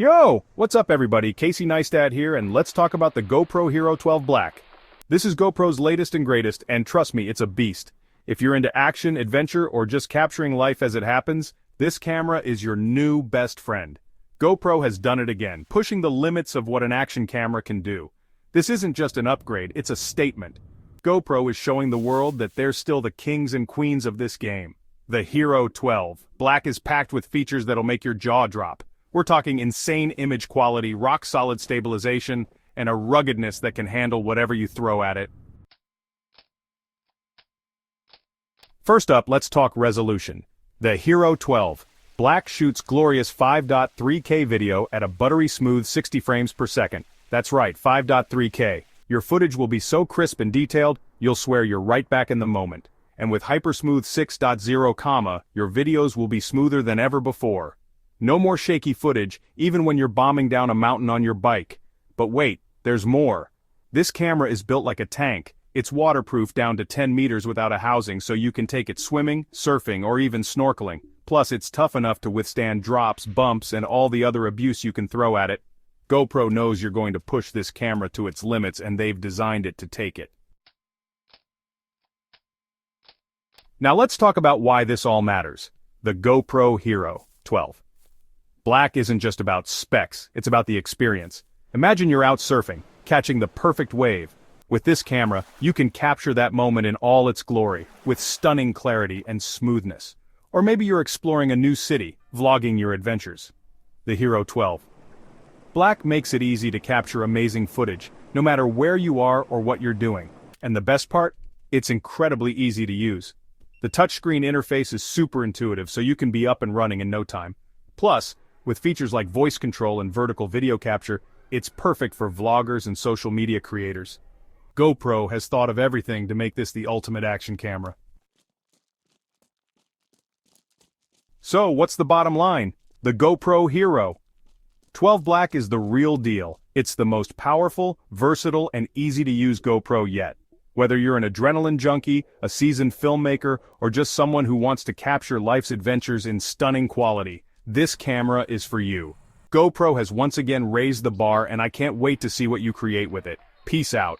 Yo, what's up everybody, Casey Neistat here, and let's talk about the GoPro Hero 12 Black. This is GoPro's latest and greatest, and trust me, it's a beast. If you're into action, adventure, or just capturing life as it happens, this camera is your new best friend. GoPro has done it again, pushing the limits of what an action camera can do. This isn't just an upgrade, it's a statement. GoPro is showing the world that they're still the kings and queens of this game. The Hero 12 Black is packed with features that'll make your jaw drop. We're talking insane image quality, rock-solid stabilization, and a ruggedness that can handle whatever you throw at it. First up, let's talk resolution. The Hero 12 Black shoots glorious 5.3K video at a buttery smooth 60 frames per second. That's right, 5.3K. Your footage will be so crisp and detailed, you'll swear you're right back in the moment. And with hypersmooth 6.0, your videos will be smoother than ever before. No more shaky footage, even when you're bombing down a mountain on your bike. But wait, there's more. This camera is built like a tank. It's waterproof down to 10 meters without a housing, so you can take it swimming, surfing, or even snorkeling. Plus, it's tough enough to withstand drops, bumps, and all the other abuse you can throw at it. GoPro knows you're going to push this camera to its limits, and they've designed it to take it. Now let's talk about why this all matters. The GoPro Hero 12 Black isn't just about specs, it's about the experience. Imagine you're out surfing, catching the perfect wave. With this camera, you can capture that moment in all its glory, with stunning clarity and smoothness. Or maybe you're exploring a new city, vlogging your adventures. The Hero 12 Black makes it easy to capture amazing footage, no matter where you are or what you're doing. And the best part? It's incredibly easy to use. The touchscreen interface is super intuitive, so you can be up and running in no time. Plus, with features like voice control and vertical video capture, it's perfect for vloggers and social media creators. GoPro has thought of everything to make this the ultimate action camera. So, what's the bottom line? The GoPro Hero 12 Black is the real deal. It's the most powerful, versatile, and easy-to-use GoPro yet. Whether you're an adrenaline junkie, a seasoned filmmaker, or just someone who wants to capture life's adventures in stunning quality, this camera is for you. GoPro has once again raised the bar, and I can't wait to see what you create with it. Peace out.